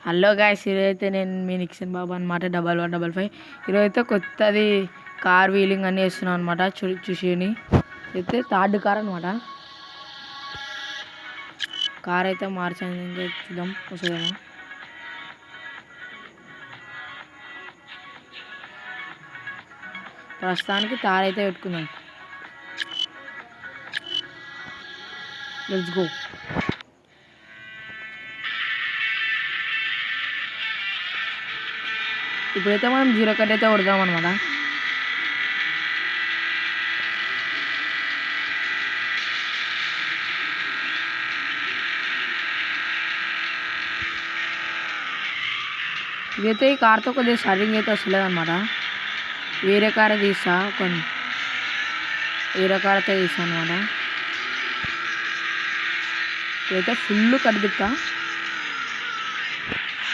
Hello guys, ఈరోజైతే నేను మీ Nixon బాబు అనమాట. 1155 ఈరోజైతే కొత్తది కార్ వీలింగ్ అన్నీ వేస్తున్నాను అనమాట. చూసిని అయితే థర్డ్ కార్ అనమాట. కార్ అయితే మార్చాను, చూద్దాం వస్తుందేమో. ప్రస్తుతానికి తార్ అయితే పెట్టుకుందాం. Let's go. ఇప్పుడైతే మనం 0 కట్ అయితే కొడదాం అనమాట. ఇదైతే ఈ కార్తో కొద్దిగా స్టార్టింగ్ అయితే వస్తలేదు అనమాట. వేరే కార్ తీస్తా, వేరే కార్ అయితే తీస్తాను అనమాట. ఇదైతే ఫుల్ కట్ తిప్పా.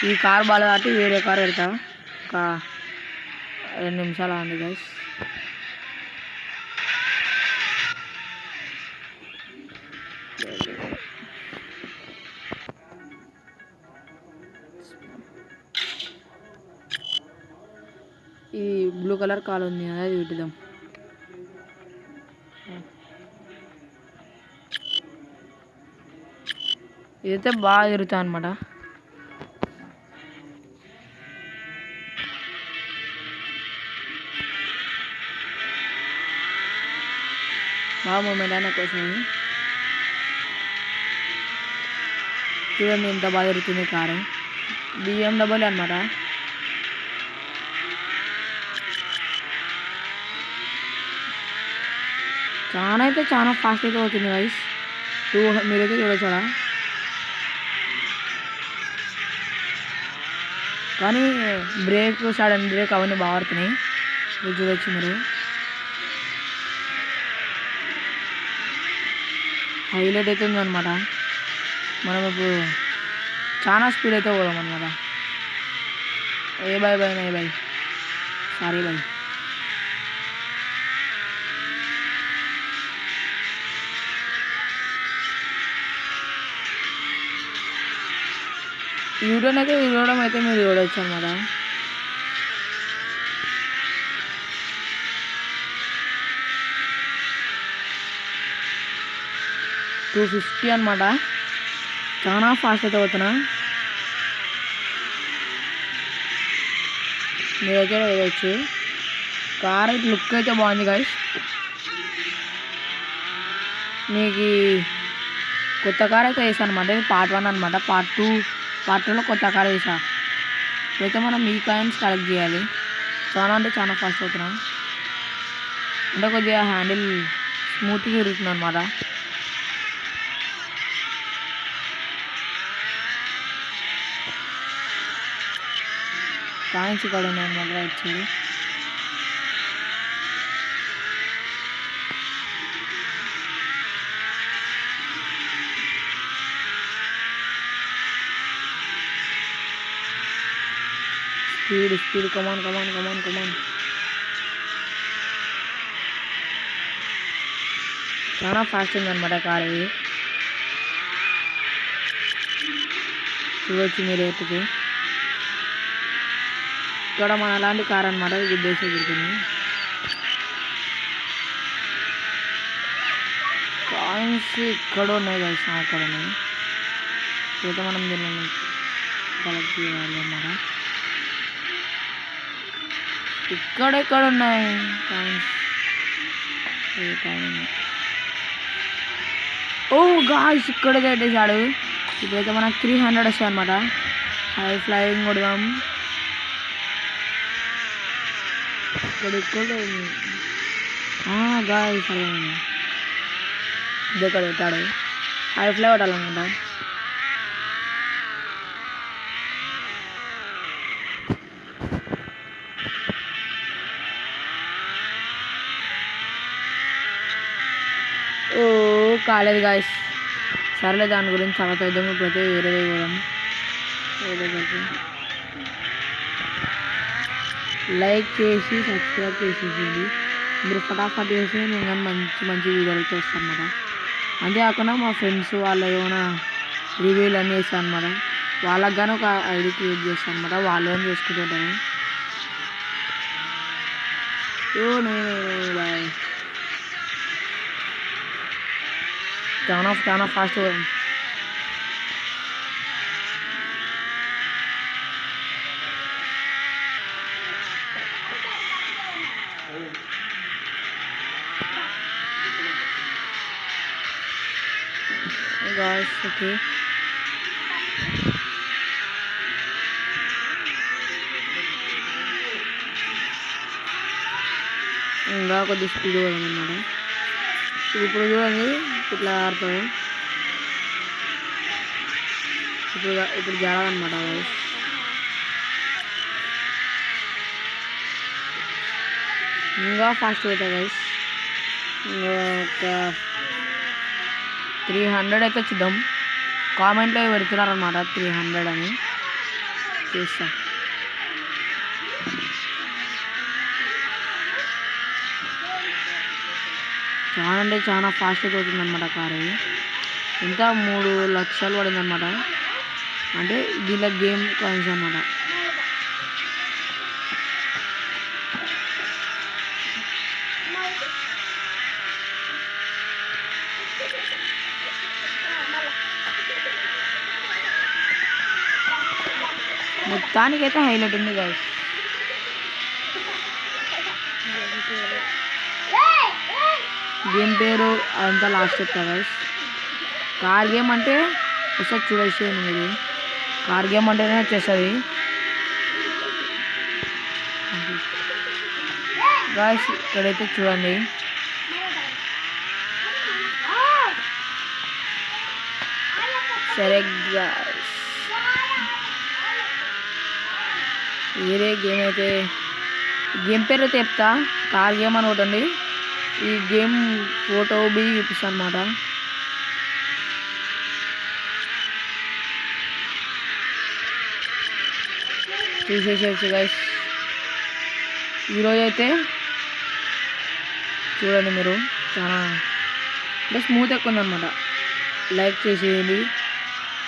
ఈ కార్ బాగా కాబట్టి వేరే కార్ పెడతా. ఒక 2 నిమిషాలు ఉంది గైస్. ఈ బ్లూ కలర్ కాల్ ఉంది కదా, అది పెట్టిద్దాం. ఇదైతే బాగా తిరుగుతా అనమాట. బాగా మూమెంట్ అయినా కోసం చూడండి ఎంత బాగా తిరుగుతుంది కారు. BMW అనమాట. చాలా అయితే చాలా ఫాస్ట్ అయితే అవుతుంది గైస్. మీరైతే చూడొచ్చా, కానీ బ్రేక్, సడన్ బ్రేక్ అవన్నీ బాగా పడుతున్నాయి. మీరు చూడొచ్చు. మీరు హైలైట్ అవుతుంది అనమాట. మనం ఇప్పుడు చాలా స్పీడ్ అయితే పోదాం అనమాట. ఏ బాయ్ సారీ బాయ్. వీడియోని అయితే చూడడం అయితే మీరు చూడవచ్చు అనమాట. $250 అనమాట. చాలా ఫాస్ట్ అయితే అవుతున్నా. మీరైతే వేయచ్చు. కార్ అయితే లుక్ అయితే బాగుంది గైస్. మీకు కొత్త కార్ అయితే వేసాను అనమాట. ఇది పార్ట్ 1 అనమాట. పార్ట్ 2లో కొత్త కార్ వేసా. ఇప్పుడైతే మనం ఈ కాయిన్స్ కలెక్ట్ చేయాలి. చాలా అంటే చాలా ఫాస్ట్ అవుతున్నా. అంటే కొద్దిగా హ్యాండిల్ స్మూత్గా తిరుగుతుంది అనమాట. కాయిన్స్ ఇక్కడ ఉన్నాయి అనమాట. వచ్చేది స్పీడ్ కమాన్. చాలా ఫాస్ట్ ఉంది అనమాట కార్. ఇది చూడవచ్చు మీరు. ఎత్తుకి ఇక్కడ మన అలాంటి కార్ అనమాట. ఇది దేశ తిరుగుతుంది. కాయిన్స్ ఇక్కడ ఉన్నాయి కదా, అక్కడ ఉన్నాయి. అయితే మనం దీన్ని కలెక్ట్ చేయాలి అన్నమాట. ఇక్కడ ఉన్నాయి కాయిన్స్. ఓ గాయ్స్, ఇక్కడ పెట్టేశాడు. ఇప్పుడైతే మనకు 300 వస్తాయి అనమాట. హై ఫ్లయింగ్ కొడదాం. ఇక్కడ గాయ్స్ ఇక్కడ పెట్టాడు. High fly కొట్టాలనుకుంటా. ఓ కాలేదు గాయస్. సరేలే, దాని గురించి తర్వాత వద్దాం. ఇప్పుడైతే వేరేది పోదాం. లైక్ చేసి సబ్స్క్రైబ్ చేసేసి మీరు ఫటాఫట్ చేసి నేను కానీ మంచి వీడియోలతో వస్తాను అనమాట. అంతేకాకుండా మా ఫ్రెండ్స్ వాళ్ళ ఏమైనా రివ్యూలు అన్నీ చేస్తాను అనమాట. వాళ్ళకి కానీ ఒక ఐడి క్రియేట్ చేస్తాను అనమాట. వాళ్ళు ఏం చేసుకుంటుంటాను. చాలా ఫాస్ట్. guys, okay. ఇంకా కొద్ది స్పీడ్ పోదామన్నమాట. ఇప్పుడు చూడండి ఇట్లా ఆడుతాడు. ఇప్పుడు జరగనమాట గైస్. ఇంకా ఫాస్ట్ అవుతాయి గైస్. ఇంకా ఒక 300 అయితే చూద్దాం. కామెంట్లో పెడుతున్నారనమాట 300 అని. చూస్తాం. చాలా అంటే చాలా ఫాస్ట్ అయితే అవుతుంది అనమాట కార్. అది ఎంత 3 లక్షలు పడింది అనమాట. అంటే దీనిలో గేమ్ కాయిన్స్ అనమాట. మొత్తానికైతే హైలైట్ ఉంది గైస్. గేమ్ పేరు అదంతా లాస్ట్ చెప్తా గైస్. కార్ గేమ్ అంటే ఒకసారి చూడేసేయండి మీరు. కార్ గేమ్ అంటేనే వచ్చేస్తుంది గైస్. ఇక్కడైతే చూడండి. సరే గైస్, వేరే గేమ్ అయితే గేమ్ పేరు అయితే చెప్తా. కార్ గేమ్ అని ఒకటి ఉంది. ఈ గేమ్ ఫోటో బి చూపిస్తాను అనమాట. చూసేసేయచ్చు గైస్. ఈరోజు అయితే చూడండి మీరు, చాలా అంటే స్మూత్ ఎక్కువ ఉందన్నమాట. లైక్ చేసేయండి,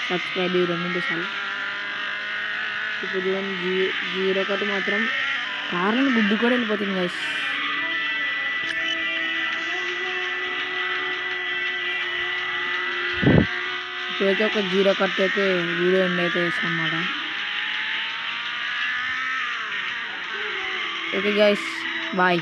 సబ్స్క్రైబ్ చేయండి చాలు. ఇప్పుడు చూడండి 01 మాత్రం కార్లను గుద్దు కూడా వెళ్ళిపోతుంది గైస్. ఇప్పుడైతే ఒక 01 అయితే వీడియో ఎండ్ అయితే చేస్తాను అన్నమాట. Okay guys, bye.